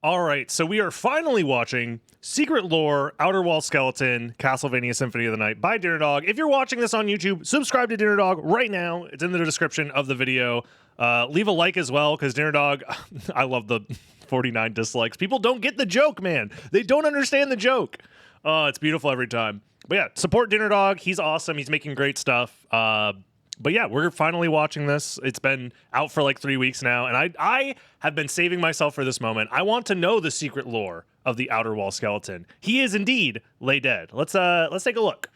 All right, so we are finally watching Secret Lore, Outer Wall Skeleton, Castlevania Symphony of the Night by DinnerDog. If you're watching this on YouTube, subscribe to DinnerDog right now. It's in the description of the video. Leave a like as well, because DinnerDog, I love the 49 dislikes. People don't get the joke, man. They don't understand the joke. Oh, it's beautiful every time. But yeah, support DinnerDog. He's awesome. He's making great stuff. But yeah, we're finally watching this. It's been out for like 3 weeks now, and I have been saving myself for this moment. I want to know the secret lore of the Outer Wall Skeleton. He is indeed lay dead. Let's take a look.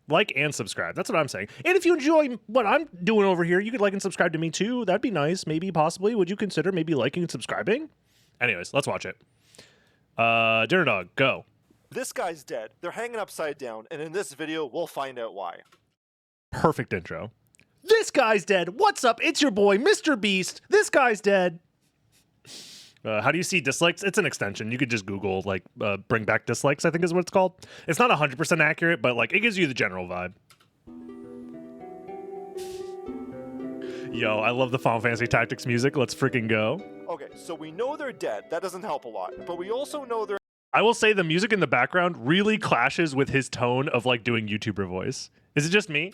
Like and subscribe. That's what I'm saying. And if you enjoy what I'm doing over here, you could like and subscribe to me too. That'd be nice. Maybe, possibly. Would you consider maybe liking and subscribing? Anyways, let's watch it. DinnerDog, go. This guy's dead. They're hanging upside down, and in this video, we'll find out why. Perfect intro. This guy's dead. What's up? It's your boy, Mr. Beast. This guy's dead. How do you see dislikes? It's an extension. You could just Google, like, bring back dislikes, I think is what it's called. It's not 100% accurate, but, like, it gives you the general vibe. Yo, I love the Final Fantasy Tactics music. Let's freaking go. Okay, so we know they're dead. That doesn't help a lot. But we also know they're... I will say the music in the background really clashes with his tone of, like, doing YouTuber voice. Is it just me?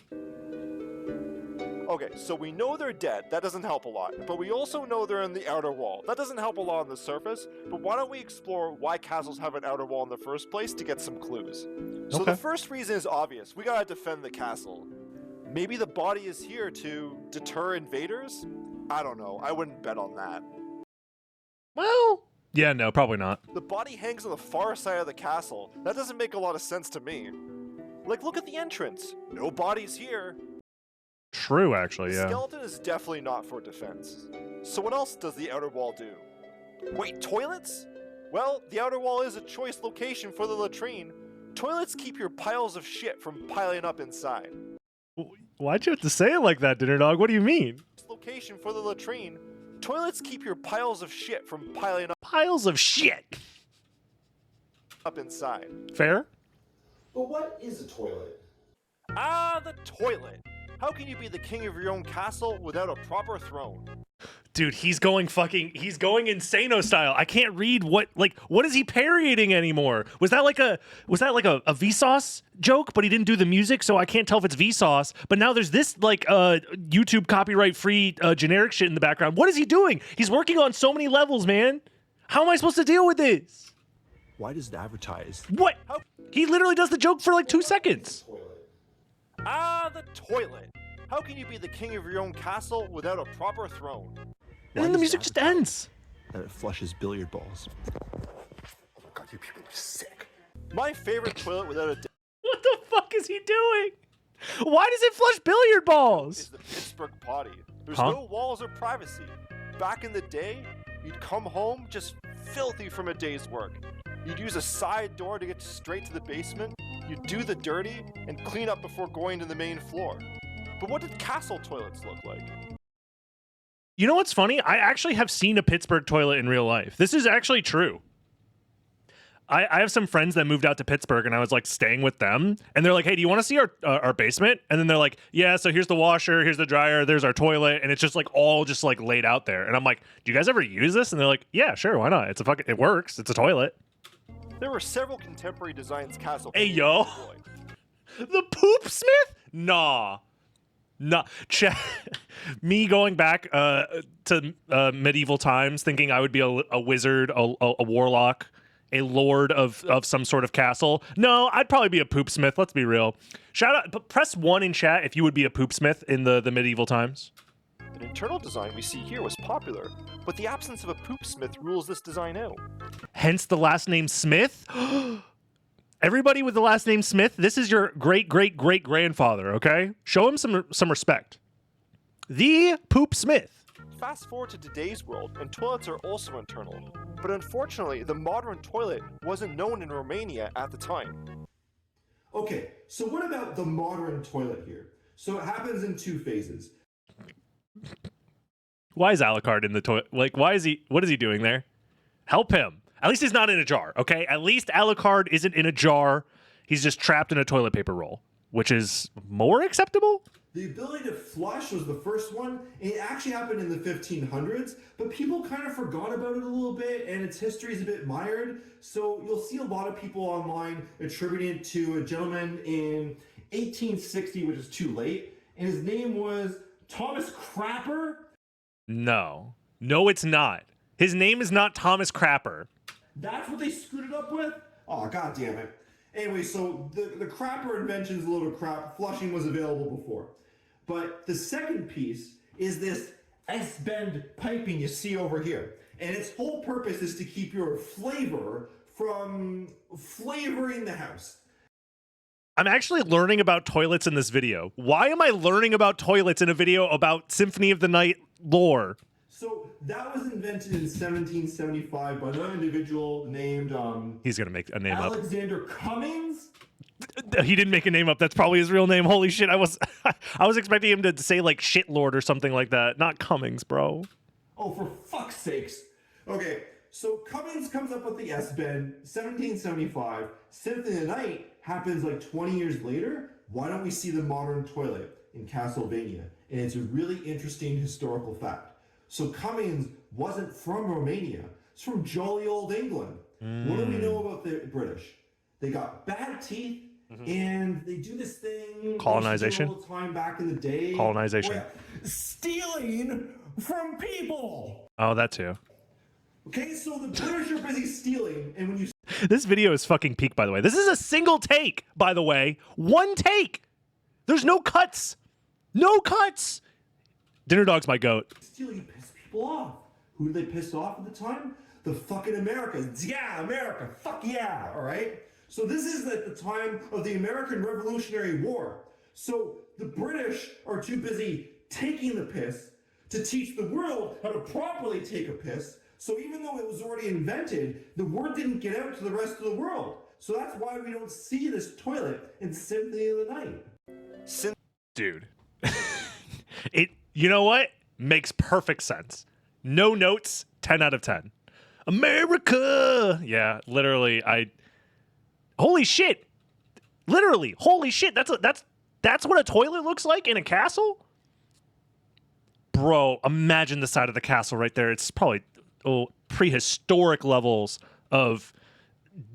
Okay, so we know they're dead. That doesn't help a lot. But we also know they're in the outer wall. That doesn't help a lot on the surface. But why don't we explore why castles have an outer wall in the first place to get some clues? So the first reason is obvious. We gotta defend the castle. Maybe the body is here to deter invaders? I don't know. I wouldn't bet on that. Well, yeah, no, probably not. The body hangs on the far side of the castle. That doesn't make a lot of sense to me. Like, look at the entrance. No bodies here. True, actually, yeah. The skeleton is definitely not for defense. So what else does the outer wall do? Wait, toilets? Well, the outer wall is a choice location for the latrine. Toilets keep your piles of shit from piling up inside. Why'd you have to say it like that, DinnerDog? What do you mean? Location for the latrine. Toilets keep your piles of shit from piling up. Piles of shit. Up inside. Fair? But what is a toilet? Ah, the toilet. How can you be the king of your own castle without a proper throne? Dude, he's going Insano style. I can't read what is he parroting anymore? Was that like a Vsauce joke, but he didn't do the music, so I can't tell if it's Vsauce. But now there's this like YouTube copyright free generic shit in the background. What is he doing? He's working on so many levels, man. How am I supposed to deal with this? Why does it advertise? What? He literally does the joke for like 2 seconds. Ah, the toilet. How can you be the king of your own castle without a proper throne? And then the music just ends. That it flushes billiard balls. Oh my god, you people are sick. My favorite toilet without a doubt. What the fuck is he doing? Why does it flush billiard balls? Is the Pittsburgh potty. There's Huh? no walls or privacy. Back in the day, you'd come home just filthy from a day's work. You'd use a side door to get straight to the basement. You'd do the dirty and clean up before going to the main floor. But what did castle toilets look like? You know what's funny? I actually have seen a Pittsburgh toilet in real life. This is actually true. I have some friends that moved out to Pittsburgh, and I was like staying with them, and they're like, "Hey, do you want to see our basement?" And then they're like, "Yeah, so here's the washer, here's the dryer, there's our toilet," and it's just like all just like laid out there. And I'm like, "Do you guys ever use this?" And they're like, "Yeah, sure, why not? It works. It's a toilet." There were several contemporary designs castle. Hey yo, the poop smith? Nah. Me going back to medieval times, thinking I would be a wizard, a warlock, a lord of some sort of castle. No, I'd probably be a poopsmith. Let's be real. Shout out, but press 1 in chat if you would be a poopsmith in the medieval times. An internal design we see here was popular, but the absence of a poopsmith rules this design out. Hence the last name Smith. Everybody with the last name Smith, this is your great-great-great-grandfather, okay? Show him some respect. The Poop Smith. Fast forward to today's world, and toilets are also internal. But unfortunately, the modern toilet wasn't known in Romania at the time. Okay, so what about the modern toilet here? So it happens in 2 phases. Why is Alucard in the toilet? Like, what is he doing there? Help him. At least he's not in a jar, okay? At least Alucard isn't in a jar. He's just trapped in a toilet paper roll, which is more acceptable? The ability to flush was the first one, and it actually happened in the 1500s, but people kind of forgot about it a little bit, and its history is a bit mired. So you'll see a lot of people online attributing it to a gentleman in 1860, which is too late, and his name was Thomas Crapper. No, it's not. His name is not Thomas Crapper. That's what they screwed it up with? Oh, god damn it. Anyway, so the crapper invention's a load of crap. Flushing was available before. But the second piece is this S-bend piping you see over here. And its whole purpose is to keep your flavor from flavoring the house. I'm actually learning about toilets in this video. Why am I learning about toilets in a video about Symphony of the Night lore? So that was invented in 1775 by another individual named He's gonna make a name Alexander Cummings. He didn't make a name up. That's probably his real name. Holy shit! I was expecting him to say like shitlord or something like that. Not Cummings, bro. Oh, for fuck's sakes. Okay, so Cummings comes up with the S-bend, 1775. Symphony of the Night happens like 20 years later. Why don't we see the modern toilet in Castlevania? And it's a really interesting historical fact. So Cummings wasn't from Romania. It's from jolly old England. What do we know about the British? They got bad teeth, and they do this thing Colonization. all the time back in the day. Colonization. Stealing from people. Oh, that too. Okay, so the British are busy stealing, and when you This video is fucking peak, by the way. This is a single take, by the way. One take. There's no cuts. No cuts. DinnerDog's my goat. steal, you piss people off. Who do they piss off at the time? The fucking Americans. Yeah, America. Fuck yeah. All right. So this is at the time of the American Revolutionary War. So the British are too busy taking the piss to teach the world how to properly take a piss. So even though it was already invented, the word didn't get out to the rest of the world. So that's why we don't see this toilet in Symphony of the Night. Dude. You know what? Makes perfect sense. No notes, 10 out of 10. America! Yeah, literally, holy shit! Literally, holy shit! That's what a toilet looks like in a castle? Bro, imagine the side of the castle right there. It's probably prehistoric levels of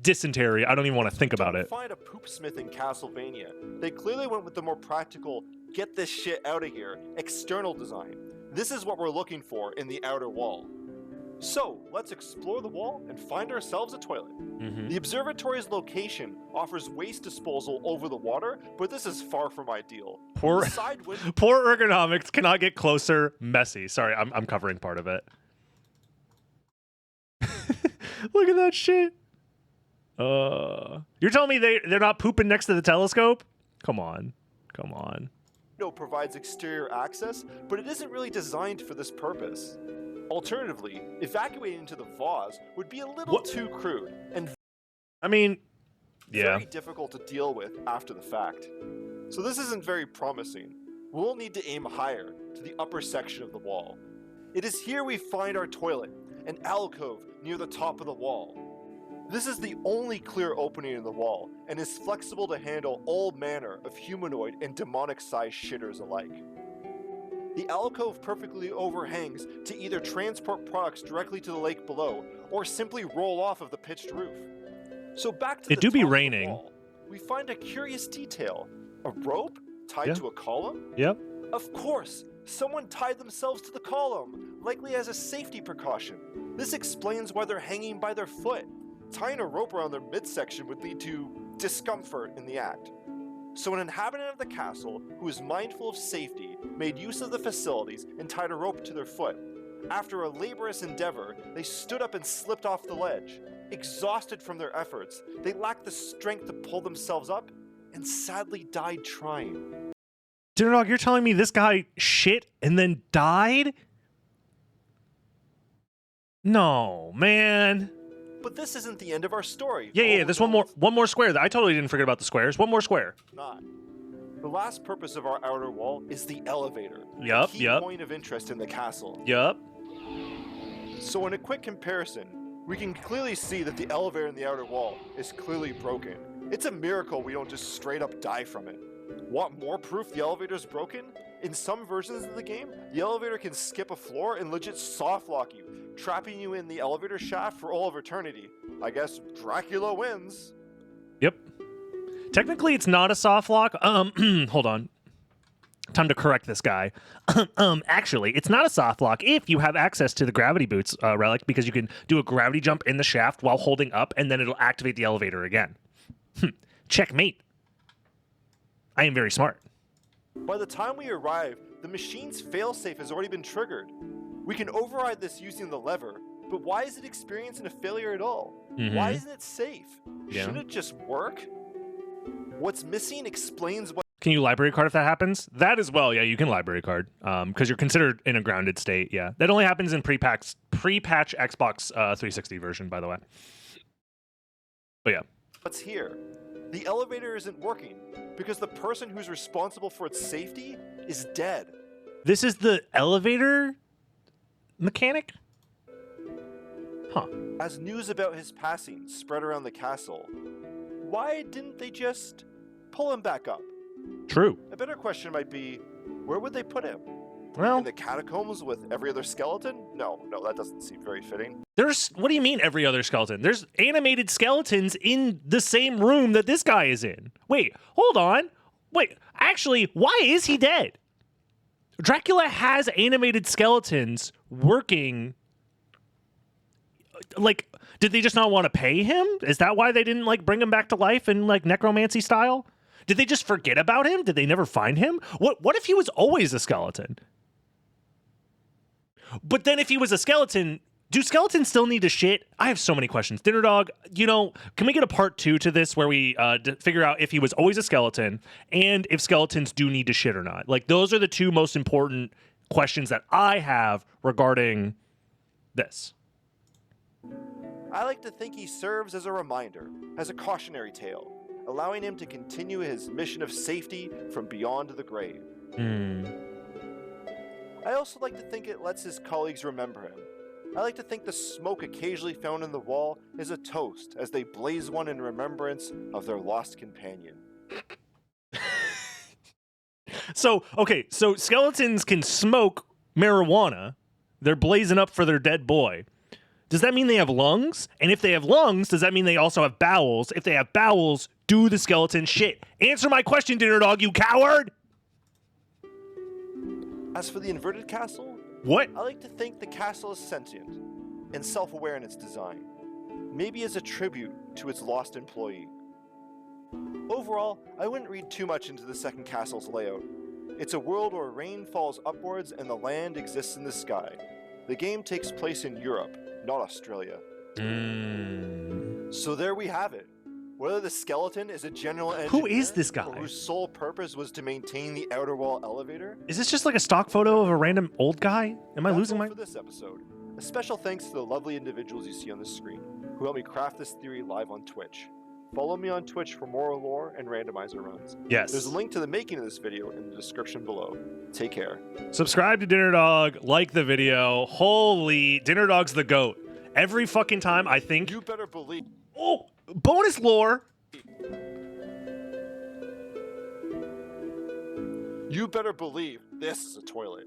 dysentery. I don't even want to think about it. Find a poopsmith in Castlevania. They clearly went with the more practical, get this shit out of here, external design. This is what we're looking for in the outer wall. So, let's explore the wall and find ourselves a toilet. The observatory's location offers waste disposal over the water, but this is far from ideal. Poor ergonomics cannot get closer. Messy. Sorry, I'm covering part of it. Look at that shit. You're telling me they're not pooping next to the telescope? Come on. Provides exterior access, but it isn't really designed for this purpose. Alternatively, evacuating into the vase would be a little too crude and very difficult to deal with after the fact. So this isn't very promising. We'll need to aim higher, to the upper section of the wall. It is here we find our toilet, an alcove near the top of the wall. This is the only clear opening in the wall, and is flexible to handle all manner of humanoid and demonic-sized shitters alike. The alcove perfectly overhangs to either transport products directly to the lake below, or simply roll off of the pitched roof. So back to the top of the wall, we find a curious detail. A rope tied to a column? Yep. Of course! Someone tied themselves to the column, likely as a safety precaution. This explains why they're hanging by their foot. Tying a rope around their midsection would lead to discomfort in the act. So an inhabitant of the castle, who is mindful of safety, made use of the facilities and tied a rope to their foot. After a laborious endeavor, they stood up and slipped off the ledge. Exhausted from their efforts, they lacked the strength to pull themselves up, and sadly died trying. DinnerDog, you're telling me this guy shit and then died? No, man. But this isn't the end of our story. Yeah, there's one more square. I totally didn't forget about the squares. One more square. Not. The last purpose of our outer wall is the elevator. Yep, the key point of interest in the castle. Yep. So in a quick comparison, we can clearly see that the elevator in the outer wall is clearly broken. It's a miracle we don't just straight up die from it. Want more proof the elevator's broken? In some versions of the game, the elevator can skip a floor and legit soft lock you, trapping you in the elevator shaft for all of eternity. I guess Dracula wins. Yep. Technically, it's not a soft lock. Hold on. Time to correct this guy. Actually, it's not a soft lock if you have access to the gravity boots relic, because you can do a gravity jump in the shaft while holding up, and then it'll activate the elevator again. Checkmate. I am very smart. By the time we arrive, the machine's failsafe has already been triggered. We can override this using the lever, but why is it experiencing a failure at all? Why isn't it safe? Shouldn't it just work? What's missing explains what. Can you library card if that happens? That as well, yeah, you can library card, because you're considered in a grounded state, yeah. That only happens in pre-patch Xbox 360 version, by the way. But yeah. What's here? The elevator isn't working because the person who's responsible for its safety is dead. This is the elevator mechanic? Huh. As news about his passing spread around the castle, why didn't they just pull him back up? True. A better question might be, where would they put him? Well, in the catacombs with every other skeleton? No, that doesn't seem very fitting. what do you mean every other skeleton? There's animated skeletons in the same room that this guy is in. Wait, hold on. Wait, actually, why is he dead? Dracula has animated skeletons working. Like, did they just not want to pay him? Is that why they didn't, like, bring him back to life in, like, necromancy style? Did they just forget about him? Did they never find him? What if he was always a skeleton? But then if he was a skeleton, do skeletons still need to shit? I have so many questions. DinnerDog, can we get a part 2 to this where we figure out if he was always a skeleton and if skeletons do need to shit or not? Like, those are the two most important questions that I have regarding this. I like to think he serves as a reminder, as a cautionary tale, allowing him to continue his mission of safety from beyond the grave. I also like to think it lets his colleagues remember him. I like to think the smoke occasionally found in the wall is a toast as they blaze one in remembrance of their lost companion. So skeletons can smoke marijuana. They're blazing up for their dead boy. Does that mean they have lungs? And if they have lungs, does that mean they also have bowels? If they have bowels, do the skeleton shit? Answer my question, DinnerDog, you coward! As for the inverted castle, what? I like to think the castle is sentient and self-aware in its design, maybe as a tribute to its lost employee. Overall, I wouldn't read too much into the second castle's layout. It's a world where rain falls upwards and the land exists in the sky. The game takes place in Europe, not Australia. So there we have it. Whether the skeleton is a general engineer, who is this guy? Or whose sole purpose was to maintain the outer wall elevator. Is this just like a stock photo of a random old guy? Am I losing my... for this episode. A special thanks to the lovely individuals you see on the screen, who helped me craft this theory live on Twitch. Follow me on Twitch for more lore and randomizer runs. Yes. There's a link to the making of this video in the description below. Take care. Subscribe to DinnerDog, like the video. Holy, DinnerDog's the GOAT. Every fucking time I think... You better believe... Oh, bonus lore. You better believe this is a toilet.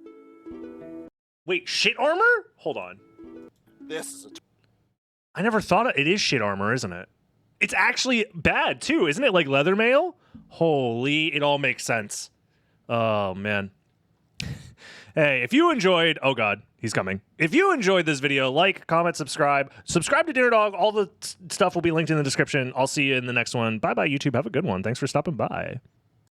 Wait, shit armor? Hold on. This is a I never thought it is shit armor, isn't it? It's actually bad too, isn't it? Like leather mail? Holy, it all makes sense. Oh, man. Hey, if you enjoyed... Oh, God, he's coming. If you enjoyed this video, like, comment, subscribe. Subscribe to DinnerDog. All the stuff will be linked in the description. I'll see you in the next one. Bye-bye, YouTube. Have a good one. Thanks for stopping by.